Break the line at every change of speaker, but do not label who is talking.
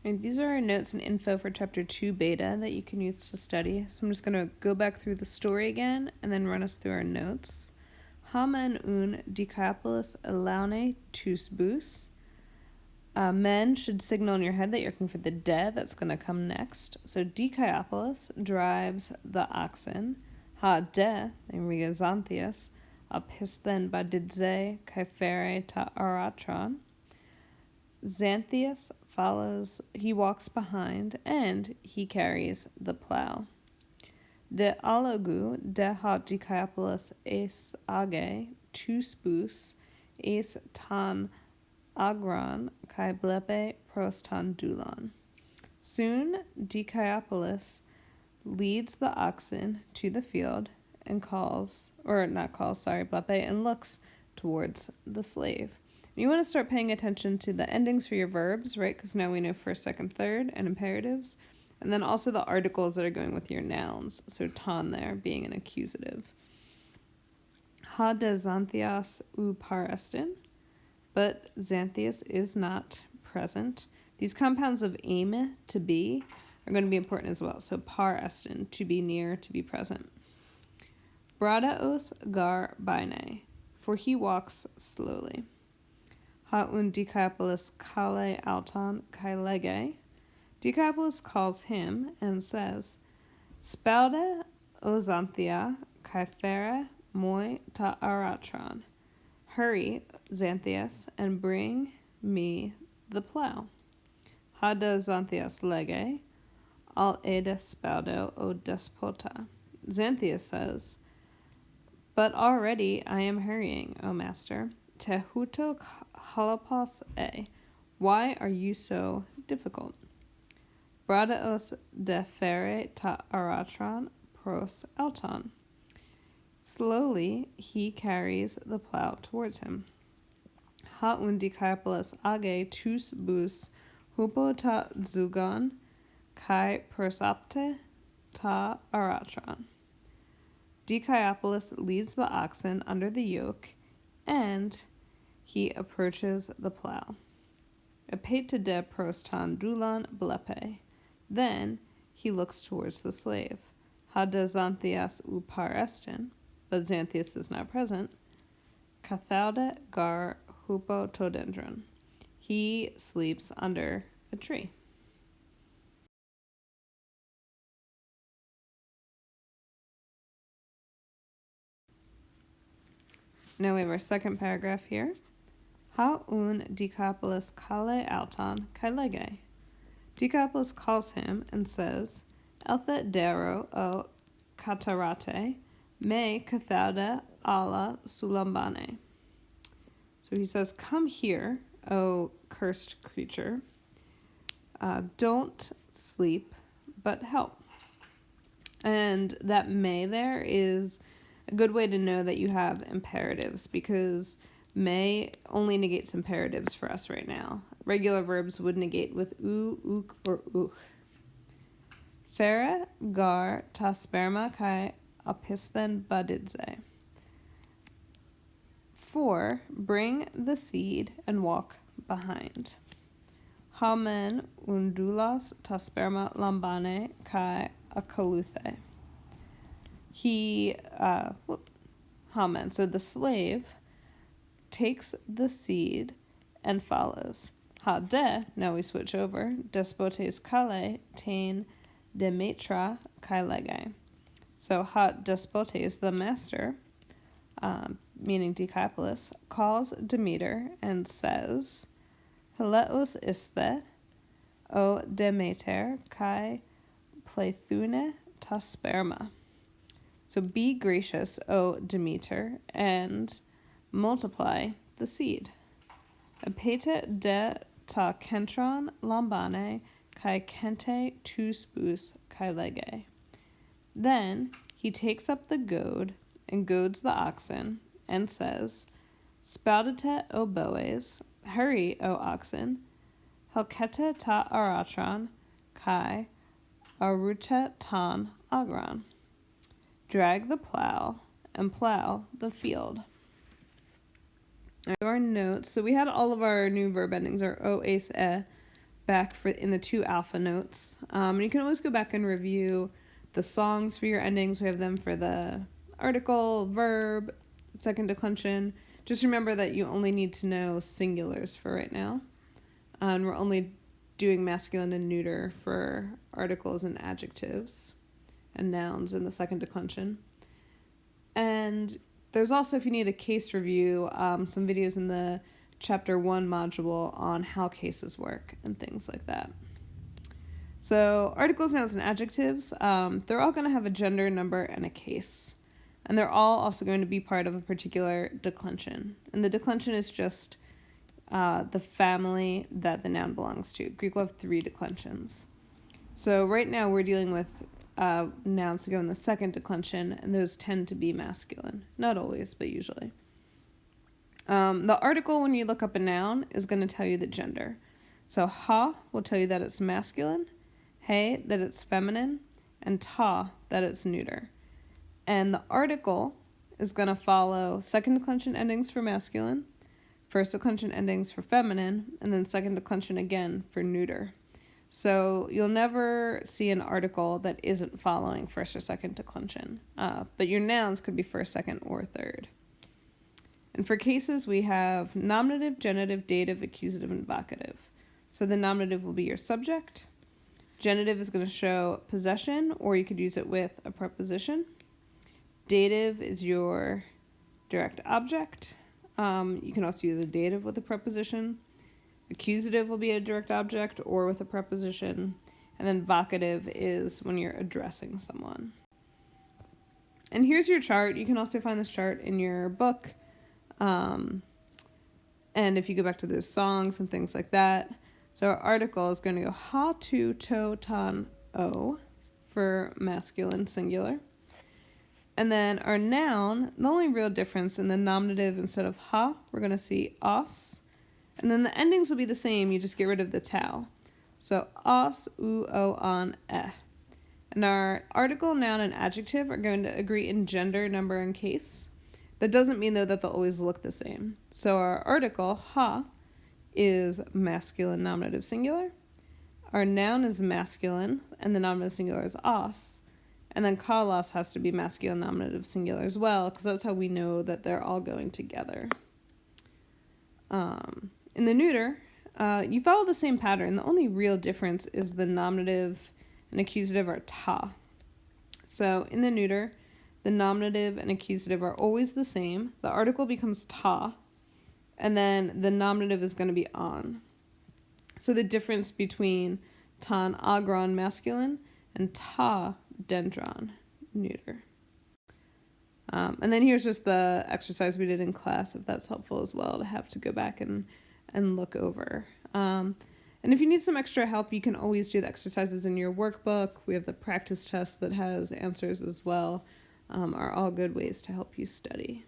And these are our notes and info for chapter 2 beta that you can use to study. So I'm just going to go back through the story again and then run us through our notes. Hamen un Dicaeopolis elaune tus bus. Men should signal in your head that you're looking for the de that's going to come next. So Dicaeopolis drives the oxen. Ha de, and we go Xanthias, apisthen badidze kaifere ta aratron. Xanthias follows, he walks behind, and he carries the plow. De alogu de ha Dicaeopolis es age tus bus es tan agron kai blepe prostan dulon. Soon Dicaeopolis leads the oxen to the field and blepe, and looks towards the slave. You want to start paying attention to the endings for your verbs, right? Because now we know first, second, third, and imperatives. And then also the articles that are going with your nouns. So ton there being an accusative. Ha de Xanthias u par estin. But Xanthias is not present. These compounds of aim, to be, are going to be important as well. So par estin, to be near, to be present. Bradaos gar baine, for he walks slowly. Ha un Dicaeopolis kale auton kai lege. Dicaeopolis calls him and says, Spaude o Xanthia kai fere moi ta aratron. Hurry, Xanthias, and bring me the plow. Ha de Xanthias lege, al ede spaudo o despota. Xanthias says, But already I am hurrying, O master. Te huto halopos e. Why are you so difficult? Bradaos de fere ta aratron pros auton. Slowly he carries the plow towards him. Ha un Dicaeopolis age tus bus hupo ta zugon kai prosapte ta aratron. Dicaeopolis leads the oxen under the yoke, and he approaches the plow. Epete de prostan dulon blepe. Then he looks towards the slave. Ha de Xanthias u par estin, but Xanthias is not present. Cathaude gar hupotodendron. He sleeps under a tree. Now we have our second paragraph here. Ha un Dicaeopolis kale auton kai lege. Dicaeopolis calls him and says, Elthe dero o catarate me cathaude alla sulambane. So he says, Come here, O cursed creature. Don't sleep, but help. And that may there is a good way to know that you have imperatives, because may only negates imperatives for us right now. Regular verbs would negate with u, uk, or uch. Fere gar ta sperma kai apisthen badidze. For, bring the seed and walk behind. Hamen undulas ta sperma lambane kai akaluthe. Hamen, so the slave takes the seed and follows. Ha de, now we switch over, despotes kale tain demetra kai lege. So ha despotes, the master, meaning Dicaeopolis, calls Demeter and says, Heleos isthe, o Demeter kai plethune ta sperma. So be gracious, O Demeter, and multiply the seed. Epete de ta kentron lambane kai kente tus bus kai lege. Then he takes up the goad and goads the oxen and says, Spoudete o boes, hurry, O oxen, helkete ta aratron kai arute tan agron. Drag the plow and plow the field. Our notes. So we had all of our new verb endings, our o, ace, e, back in the 2 alpha notes. And you can always go back and review the songs for your endings. We have them for the article, verb, second declension. Just remember that you only need to know singulars for right now. And we're only doing masculine and neuter for articles and adjectives and nouns in the second declension. And there's also, if you need a case review, some videos in the Chapter 1 module on how cases work and things like that. So articles, nouns, and adjectives, they're all going to have a gender, number, and a case. And they're all also going to be part of a particular declension. And the declension is just the family that the noun belongs to. Greek will have 3 declensions. So right now we're dealing with nouns to go in the second declension, and those tend to be masculine. Not always, but usually. The article, when you look up a noun, is going to tell you the gender. So ha will tell you that it's masculine, he that it's feminine, and ta that it's neuter. And the article is going to follow second declension endings for masculine, first declension endings for feminine, and then second declension again for neuter. So you'll never see an article that isn't following first or second declension, but your nouns could be first, second, or third. And for cases, we have nominative, genitive, dative, accusative, and vocative. So the nominative will be your subject. Genitive is going to show possession, or you could use it with a preposition. Dative is your direct object. You can also use a dative with a preposition. Accusative will be a direct object or with a preposition. And then vocative is when you're addressing someone. And here's your chart. You can also find this chart in your book. And if you go back to those songs and things like that. So our article is going to go ha, tu, to, tan, o for masculine singular. And then our noun, the only real difference in the nominative, instead of ha, we're going to see os. And then the endings will be the same, you just get rid of the tau. So os, u, o, on, eh. And our article, noun, and adjective are going to agree in gender, number, and case. That doesn't mean, though, that they'll always look the same. So our article, ha, is masculine nominative singular. Our noun is masculine, and the nominative singular is os. And then kalos has to be masculine nominative singular as well, because that's how we know that they're all going together. In the neuter, you follow the same pattern. The only real difference is the nominative and accusative are ta. So in the neuter, the nominative and accusative are always the same. The article becomes ta, and then the nominative is going to be on. So the difference between tan agron masculine and ta dendron neuter. And then here's just the exercise we did in class, if that's helpful as well, to have to go back and look over. And if you need some extra help, you can always do the exercises in your workbook. We have the practice test that has answers as well, are all good ways to help you study.